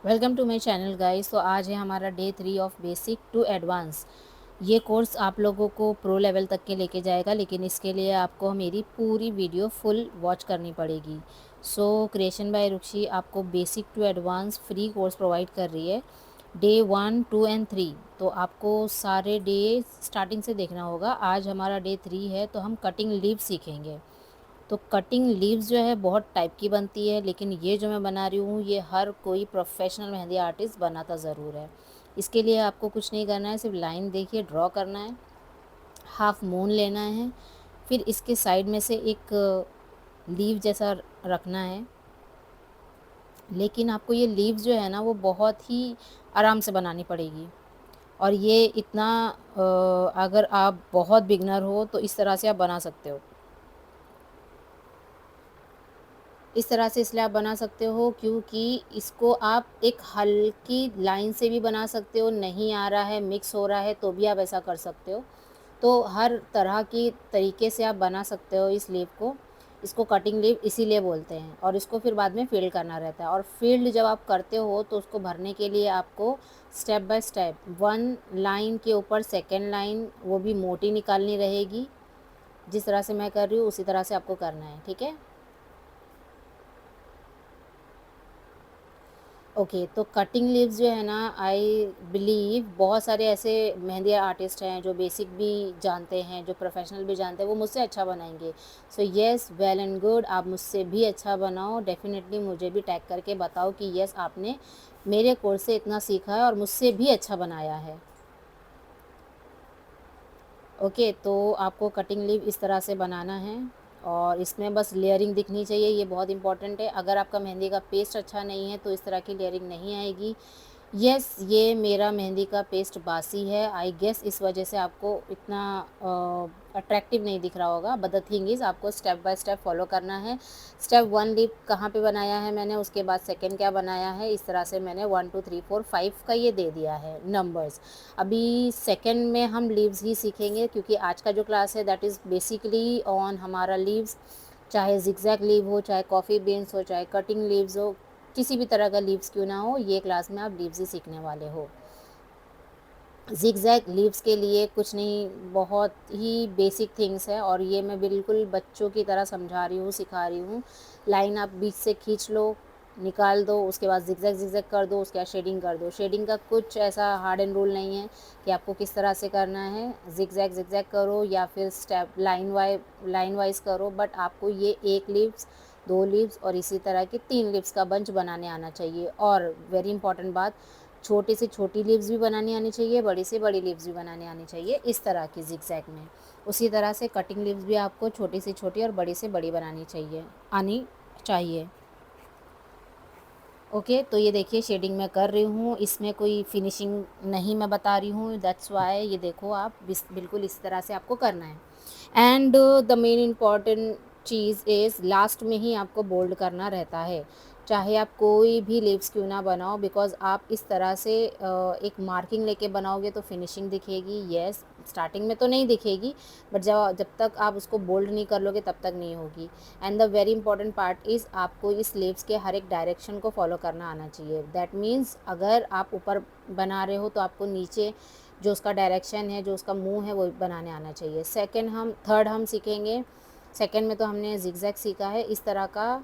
Welcome to my channel guys. तो आज है हमारा day 3 of basic to advance. ये कोर्स आप लोगों को प्रो लेवल तक के लेके जाएगा, लेकिन इसके लिए आपको मेरी पूरी वीडियो फुल वॉच करनी पड़ेगी। सो क्रिएशन बाय रुक्षी आपको basic to advance free course provide कर रही है डे 1, 2 एंड 3। तो आपको सारे डे स्टार्टिंग से देखना होगा। आज हमारा डे 3 है, तो हम कटिंग लीव सीखेंगे। तो कटिंग लीव्स जो है बहुत टाइप की बनती है, लेकिन ये जो मैं बना रही हूँ ये हर कोई प्रोफेशनल मेहंदी आर्टिस्ट बनाता ज़रूर है। इसके लिए आपको कुछ नहीं करना है, सिर्फ लाइन देखिए ड्रॉ करना है, हाफ मून लेना है, फिर इसके साइड में से एक लीव जैसा रखना है। लेकिन आपको ये लीव्स जो है ना वो बहुत ही आराम से बनानी पड़ेगी। और ये इतना अगर आप बहुत बिगनर हो तो इस तरह से आप बना सकते हो। इस तरह से इसलिए आप बना सकते हो क्योंकि इसको आप एक हल्की लाइन से भी बना सकते हो, नहीं आ रहा है, मिक्स हो रहा है तो भी आप ऐसा कर सकते हो। तो हर तरह की तरीके से आप बना सकते हो इस लीव को। इसको कटिंग लीव इसीलिए बोलते हैं, और इसको फिर बाद में फील्ड करना रहता है। और फील्ड जब आप करते हो तो उसको भरने के लिए आपको step by step one line के ऊपर सेकेंड लाइन वो भी मोटी निकालनी रहेगी। जिस तरह से मैं कर रही हूँ उसी तरह से आपको करना है, ठीक है। ओके, तो कटिंग लीव्स जो है ना, आई बिलीव बहुत सारे ऐसे मेहंदी आर्टिस्ट हैं जो बेसिक भी जानते हैं, जो प्रोफेशनल भी जानते हैं, वो मुझसे अच्छा बनाएंगे। So yes, well and good, आप मुझसे भी अच्छा बनाओ। डेफिनेटली मुझे भी टैग करके बताओ कि येस आपने मेरे कोर्स से इतना सीखा है और मुझसे भी अच्छा बनाया है। ओके, तो आपको कटिंग लीव इस तरह से बनाना है और इसमें बस लेयरिंग दिखनी चाहिए, ये बहुत इंपॉर्टेंट है। अगर आपका मेहंदी का पेस्ट अच्छा नहीं है तो इस तरह की लेयरिंग नहीं आएगी। यस, ये मेरा मेहंदी का पेस्ट बासी है, आई गेस इस वजह से आपको इतना अट्रैक्टिव नहीं दिख रहा होगा। बट द थिंग इज़ आपको स्टेप बाय स्टेप फॉलो करना है। स्टेप 1 लिप कहाँ पे बनाया है मैंने, उसके बाद सेकंड क्या बनाया है, इस तरह से मैंने 1 2 3 4 5 का ये दे दिया है नंबर्स। अभी सेकंड में हम लीव्स ही सीखेंगे, क्योंकि आज का जो क्लास है दैट इज़ बेसिकली ऑन हमारा लीव्स। चाहे जिगजैग लीव हो, चाहे कॉफ़ी बीन्स हो, चाहे कटिंग लीव्स हो, किसी भी तरह का लीव्स क्यों ना हो, ये क्लास में आप लीव्स ही सीखने वाले हो। जिगजैग लीव्स के लिए कुछ नहीं, बहुत ही बेसिक थिंग्स है, और ये मैं बिल्कुल बच्चों की तरह समझा रही हूँ, सिखा रही हूँ। लाइन आप बीच से खींच लो, निकाल दो, उसके बाद जिगजैग जिगजैग कर दो, उसके बाद शेडिंग कर दो। शेडिंग का कुछ ऐसा हार्ड एंड रूल नहीं है कि आपको किस तरह से करना है, जिगजैग जिगजैग करो या फिर स्टेप लाइन वाइज करो, बट आपको ये एक लीव्स, दो लीव्स और इसी तरह के 3 लीव्स का बंच बनाने आना चाहिए। और वेरी इंपॉर्टेंट बात, छोटे से छोटी लीव्स भी बनानी आनी चाहिए, बड़ी से बड़ी लीव्स भी बनाने आनी चाहिए, इस तरह की जिगजैग में। उसी तरह से कटिंग लीव्स भी आपको छोटी से छोटी और बड़ी से बड़ी बनानी आनी चाहिए। ओके, तो ये देखिए शेडिंग मैं कर रही हूँ, इसमें कोई फिनिशिंग नहीं मैं बता रही हूँ, दैट्स वाई ये देखो आप बिल्कुल इस तरह से आपको करना है। And the main important cheese is last में ही आपको बोल्ड करना रहता है, चाहे आप कोई भी लिप्स क्यों ना बनाओ, बिकॉज आप इस तरह से एक मार्किंग लेके बनाओगे तो फिनिशिंग दिखेगी। येस, स्टार्टिंग में तो नहीं दिखेगी, बट जब तक आप उसको बोल्ड नहीं कर लोगे तब तक नहीं होगी। And the very important part is आपको इस लिप्स के हर एक डायरेक्शन को फॉलो करना आना चाहिए। दैट मीन्स अगर आप ऊपर बना रहे हो तो आपको नीचे जो उसका डायरेक्शन है, जो उसका मुंह है, वो बनाने आना चाहिए। थर्ड हम सीखेंगे। सेकंड में तो हमने जिगजैग सीखा है इस तरह का।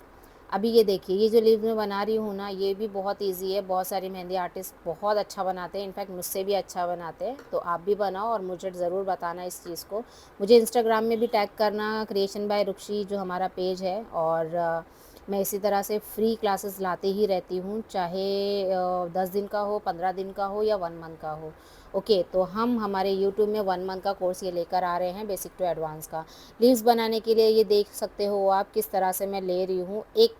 अभी ये देखिए, ये जो लीव मैं बना रही हूँ ना, ये भी बहुत इजी है, बहुत सारे मेहंदी आर्टिस्ट बहुत अच्छा बनाते हैं, इनफैक्ट मुझसे भी अच्छा बनाते हैं। तो आप भी बनाओ और मुझे ज़रूर बताना इस चीज़ को। मुझे इंस्टाग्राम में भी टैग करना, क्रिएशन बाय रुक्षी जो हमारा पेज है। और मैं इसी तरह से फ्री क्लासेस लाते ही रहती हूँ, चाहे 10 दिन का हो, 15 दिन का हो या 1 मंथ का हो। ओके, तो हम हमारे यूट्यूब में 1 मंथ का कोर्स ये लेकर आ रहे हैं, बेसिक टू एडवांस का। लीव्स बनाने के लिए ये देख सकते हो आप किस तरह से मैं ले रही हूँ। एक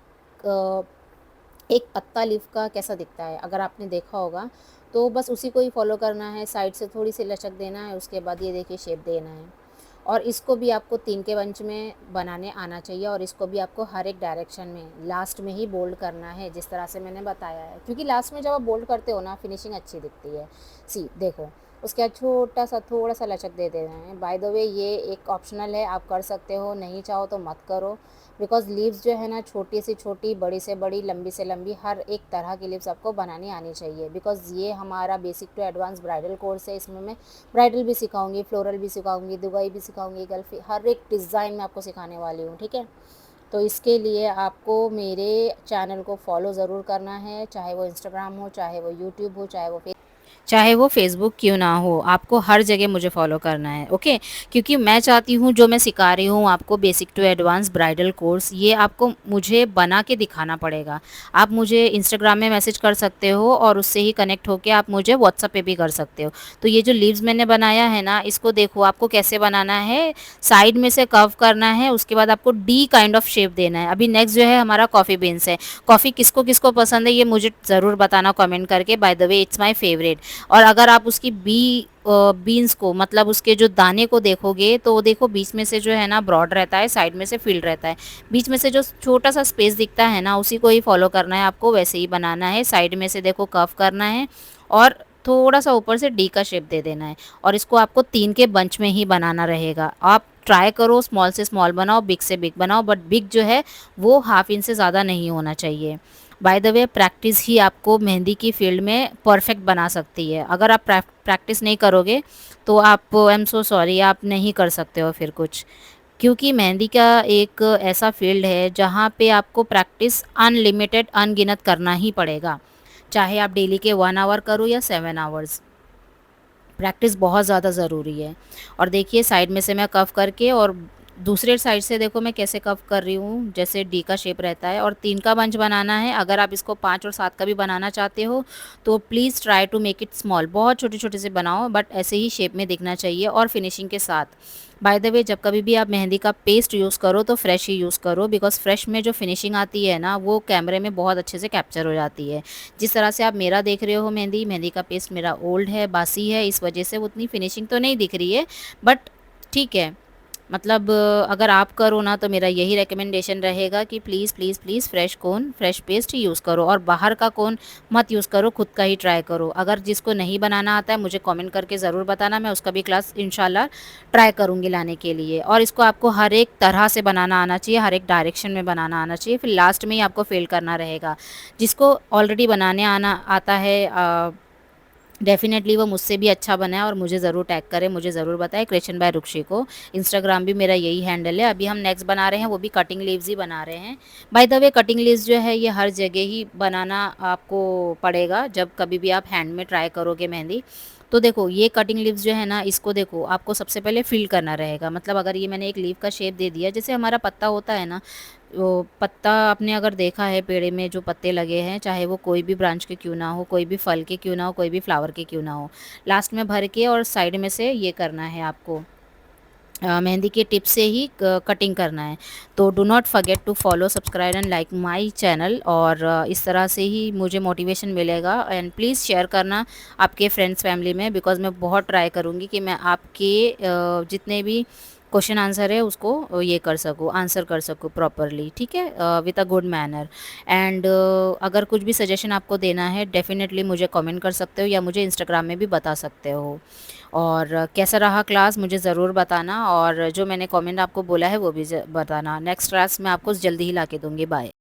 पत्ता लीफ का कैसा दिखता है, अगर आपने देखा होगा तो बस उसी को ही फॉलो करना है। साइड से थोड़ी सी लचक देना है, उसके बाद ये देखिए शेप देना है। और इसको भी आपको 3 के बंच में बनाने आना चाहिए, और इसको भी आपको हर एक डायरेक्शन में लास्ट में ही बोल्ड करना है, जिस तरह से मैंने बताया है, क्योंकि लास्ट में जब आप बोल्ड करते हो ना फिनिशिंग अच्छी दिखती है। सी देखो, उसके बाद छोटा-सा थोड़ा-सा लचक दे देना है। बाय द वे ये एक ऑप्शनल है, आप कर सकते हो, नहीं चाहो तो मत करो। बिकॉज़ लीव्स जो है ना छोटी से छोटी, बड़ी से बड़ी, लंबी से लंबी, हर एक तरह की लीव्स आपको बनानी आनी चाहिए। बिकॉज़ ये हमारा basic to advance bridal course है। इसमें मैं ब्राइडल भी सिखाऊँगी, फ्लोरल भी सिखाऊँगी, दुबई भी सिखाऊँगी, गल्फ़ी, हर एक डिज़ाइन मैं आपको सिखाने वाली हूँ, ठीक है? तो इसके लिए आपको मेरे चैनल को फॉलो ज़रूर करना है, चाहे वो इंस्टाग्राम हो, चाहे वो यूट्यूब हो, चाहे वो फ़ेसबुक क्यों ना हो, आपको हर जगह मुझे फ़ॉलो करना है, ओके? क्योंकि मैं चाहती हूँ जो मैं सिखा रही हूँ आपको basic to advance bridal course, ये आपको मुझे बना के दिखाना पड़ेगा। आप मुझे इंस्टाग्राम में मैसेज कर सकते हो और उससे ही कनेक्ट होके आप मुझे व्हाट्सएप पे भी कर सकते हो। तो ये जो लीव्स मैंने बनाया है ना, इसको देखो आपको कैसे बनाना है, साइड में से कर्व करना है, उसके बाद आपको डी काइंड ऑफ शेप देना है। अभी नेक्स्ट जो है हमारा कॉफ़ी बीन्स है। कॉफ़ी किसको-किसको पसंद है ये मुझे ज़रूर बताना कमेंट करके, by the way it's my favourite. और अगर आप उसकी बीन्स को, मतलब उसके जो दाने को देखोगे तो देखो बीच में से जो है ना ब्रॉड रहता है, साइड में से फील्ड रहता है। बीच में से जो छोटा सा स्पेस दिखता है ना उसी को ही फॉलो करना है आपको, वैसे ही बनाना है। साइड में से देखो कर्व करना है और थोड़ा सा ऊपर से डी का शेप दे देना है। और इसको आपको 3 के बंच में ही बनाना रहेगा। आप ट्राई करो स्मॉल से स्मॉल बनाओ, बिग से बिग बनाओ, बट बिग जो है वो हाफ इंच से ज़्यादा नहीं होना चाहिए। बाय द वे प्रैक्टिस ही आपको मेहंदी की फील्ड में परफेक्ट बना सकती है। अगर आप प्रैक्टिस नहीं करोगे तो आप, आई एम सो सॉरी, आप नहीं कर सकते हो फिर कुछ। क्योंकि मेहंदी का एक ऐसा फील्ड है जहाँ पे आपको प्रैक्टिस अनलिमिटेड, अनगिनत करना ही पड़ेगा। चाहे आप डेली के 1 आवर करो या 7 आवर्स, प्रैक्टिस बहुत ज़्यादा ज़रूरी है। और देखिए साइड में से मैं कव करके और दूसरे साइड से देखो मैं कैसे कव कर रही हूँ, जैसे डी का शेप रहता है। और 3 का बंच बनाना है। अगर आप इसको 5 और 7 का भी बनाना चाहते हो तो please try to make it small, बहुत छोटे छोटे से बनाओ, बट ऐसे ही शेप में दिखना चाहिए और फिनिशिंग के साथ। बाय द वे जब कभी भी आप मेहंदी का पेस्ट यूज़ करो तो फ्रेश ही यूज़ करो, बिकॉज फ्रेश में जो फिनिशिंग आती है ना वो कैमरे में बहुत अच्छे से कैप्चर हो जाती है। जिस तरह से आप मेरा देख रहे हो मेहंदी, मेहंदी का पेस्ट मेरा ओल्ड है, बासी है, इस वजह से उतनी फिनिशिंग तो नहीं दिख रही है, बट ठीक है। मतलब अगर आप करो ना तो मेरा यही रिकमेंडेशन रहेगा कि please please please fresh cone, fresh paste he use करो और बाहर का कोन मत यूज़ करो, खुद का ही ट्राई करो। अगर जिसको नहीं बनाना आता है मुझे कमेंट करके ज़रूर बताना, मैं उसका भी क्लास इंशाल्लाह ट्राई करूँगी लाने के लिए। और इसको आपको हर एक तरह से बनाना आना चाहिए, हर एक डायरेक्शन में बनाना आना चाहिए, फिर लास्ट में ही आपको फेल करना रहेगा। जिसको ऑलरेडी बनाने आना आता है डेफ़िनेटली वो मुझसे भी अच्छा बनाए और मुझे ज़रूर टैग करें, मुझे ज़रूर बताएं क्रिएशन बाय रुक्षी को। इंस्टाग्राम भी मेरा यही हैंडल है। अभी हम नेक्स्ट बना रहे हैं, वो भी कटिंग लीव्स ही बना रहे हैं। By the way cutting leaves जो है ये हर जगह ही बनाना आपको पड़ेगा जब कभी भी आप हैंड में ट्राई करोगे मेहंदी। तो देखो ये कटिंग लीव्स जो है ना, इसको देखो आपको सबसे पहले फिल करना रहेगा। मतलब अगर ये मैंने एक लीव का शेप दे दिया, जैसे हमारा पत्ता होता है ना, वो पत्ता आपने अगर देखा है पेड़ में जो पत्ते लगे हैं, चाहे वो कोई भी ब्रांच के क्यों ना हो, कोई भी फल के क्यों ना हो, कोई भी फ्लावर के क्यों ना हो, लास्ट में भर के और साइड में से ये करना है आपको, मेहंदी के टिप से ही कटिंग करना है। तो do not forget to follow, subscribe and like my channel. और इस तरह से ही मुझे मोटिवेशन मिलेगा। एंड प्लीज़ शेयर करना आपके फ्रेंड्स फैमिली में, बिकॉज मैं बहुत ट्राई करूँगी कि मैं आपके जितने भी क्वेश्चन आंसर है उसको ये कर सकूँ, आंसर कर सकूँ प्रॉपरली, ठीक है, with a good manner. And अगर कुछ भी सजेशन आपको देना है डेफ़िनेटली मुझे कमेंट कर सकते हो या मुझे इंस्टाग्राम में भी बता सकते हो। और कैसा रहा क्लास मुझे ज़रूर बताना, और जो मैंने कमेंट आपको बोला है वो भी बताना। नेक्स्ट क्लास मैं आपको जल्दी ही ला के दूँगी। बाय।